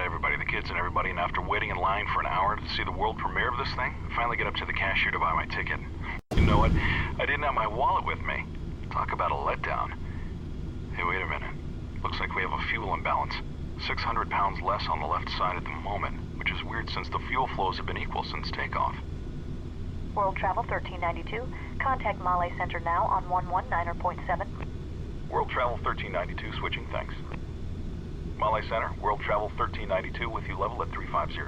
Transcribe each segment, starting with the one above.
everybody, the kids and everybody, and after waiting in line for an hour to see the world premiere of this thing, I finally get up to the cashier to buy my ticket. You know what? I didn't have my wallet with me. Talk about a letdown. Hey, wait a minute. Looks like we have a fuel imbalance. 600 pounds less on the left side at the moment, which is weird since the fuel flows have been equal since takeoff. World Travel 1392. Contact Male Center now on 119.7. World Travel 1392, switching, thanks. Male Center, World Travel 1392 with you level at 350.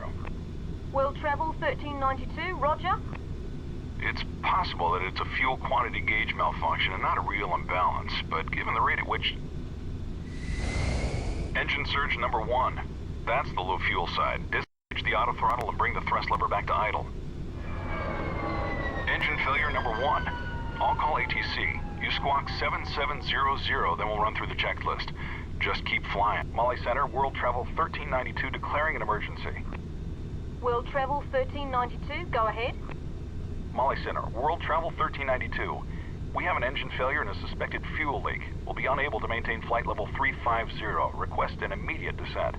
World Travel 1392, roger. It's possible that it's a fuel quantity gauge malfunction and not a real imbalance, but given the rate at which... Engine surge number 1. That's the low fuel side. Disengage the auto throttle and bring the thrust lever back to idle. Engine failure number 1. I'll call ATC. You squawk 7700, then we'll run through the checklist. Just keep flying. Male Center, World Travel 1392 declaring an emergency. World Travel 1392, go ahead. Male Center, World Travel 1392. We have an engine failure and a suspected fuel leak. We'll be unable to maintain flight level 350. Request an immediate descent.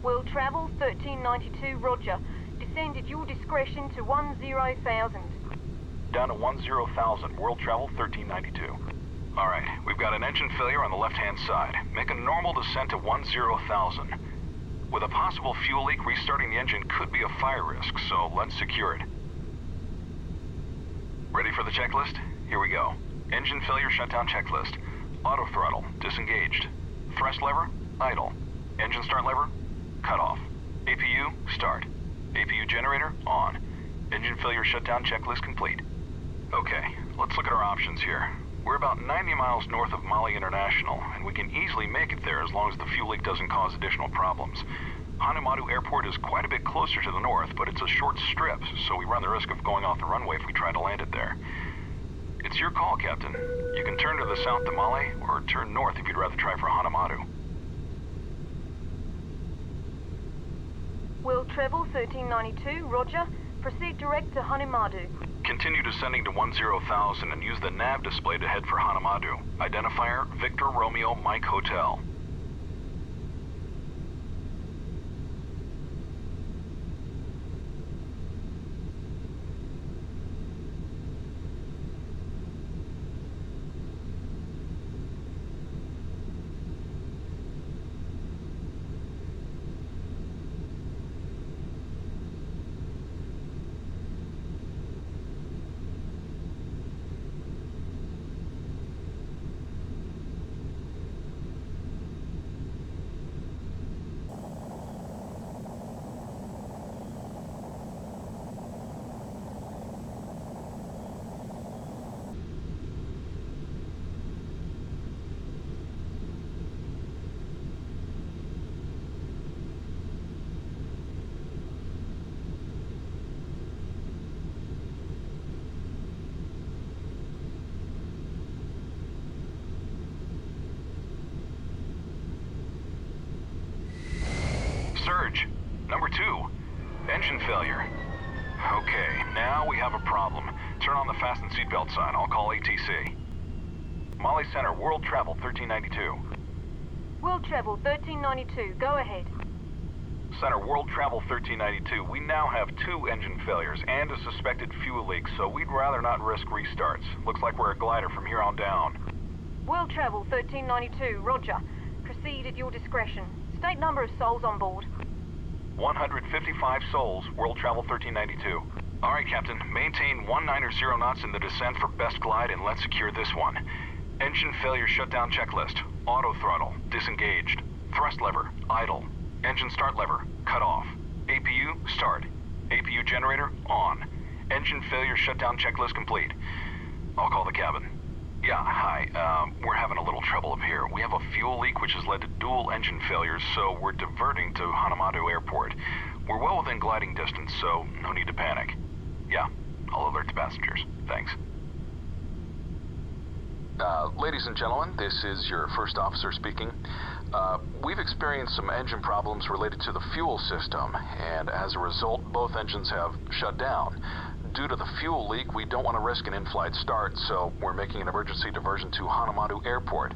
World Travel 1392, roger. Descend at your discretion to 10,000. Down to 10,000, World Travel 1392. All right, we've got an engine failure on the left-hand side. Make a normal descent to 10,000. With a possible fuel leak, restarting the engine could be a fire risk, so let's secure it. Ready for the checklist? Here we go. Engine failure shutdown checklist. Auto throttle, disengaged. Thrust lever, idle. Engine start lever, cut off. APU, start. APU generator, on. Engine failure shutdown checklist complete. Okay, let's look at our options here. We're about 90 miles north of Male International, and we can easily make it there as long as the fuel leak doesn't cause additional problems. Hanamadu Airport is quite a bit closer to the north, but it's a short strip, so we run the risk of going off the runway if we try to land it there. It's your call, Captain. You can turn to the south to Male, or turn north if you'd rather try for Hanamadu. World Travel 1392, roger. Proceed direct to Hanamadu. Continue descending to 10,000 and use the nav display to head for Hanamadu. Identifier, Victor Romeo Mike Hotel. Surge. Number 2. Engine failure. Okay, now we have a problem. Turn on the fasten seatbelt sign. I'll call ATC. Male Center, World Travel 1392. World Travel 1392, go ahead. Center, World Travel 1392. We now have 2 engine failures and a suspected fuel leak, so we'd rather not risk restarts. Looks like we're a glider from here on down. World Travel 1392, roger. Proceed at your discretion. State number of souls on board. 155 souls, World Travel 1392. All right, Captain. Maintain 190 knots in the descent for best glide and let's secure this one. Engine failure shutdown checklist. Auto throttle, disengaged. Thrust lever, idle. Engine start lever, cut off. APU, start. APU generator, on. Engine failure shutdown checklist complete. I'll call the cabin. Yeah, hi. We're having a little trouble up here. We have a fuel leak which has led to dual engine failures, so we're diverting to Hanamadu Airport. We're well within gliding distance, so no need to panic. Yeah, I'll alert the passengers. Thanks. Ladies and gentlemen, this is your first officer speaking. We've experienced some engine problems related to the fuel system, and as a result, both engines have shut down. Due to the fuel leak, we don't want to risk an in-flight start, so we're making an emergency diversion to Hanamadu Airport.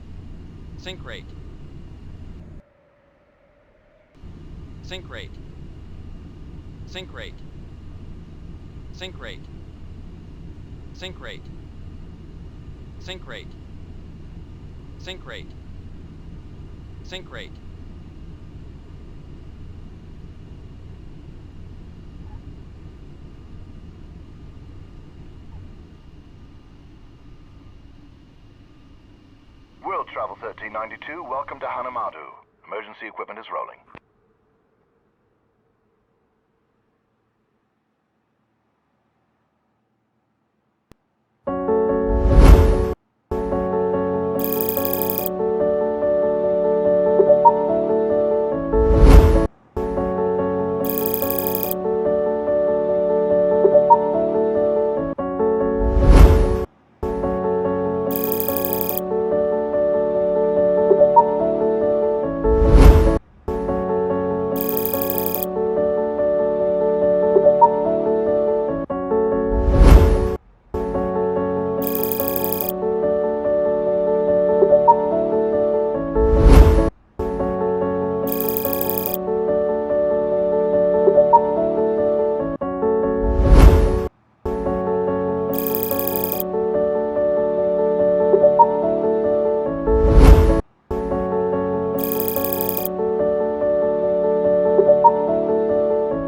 Sink rate. Sink rate. Sink rate. Sink rate. Sink rate. Sink rate. Sink rate. Sink rate. World Travel 1392, welcome to Hanamadu. Emergency equipment is rolling.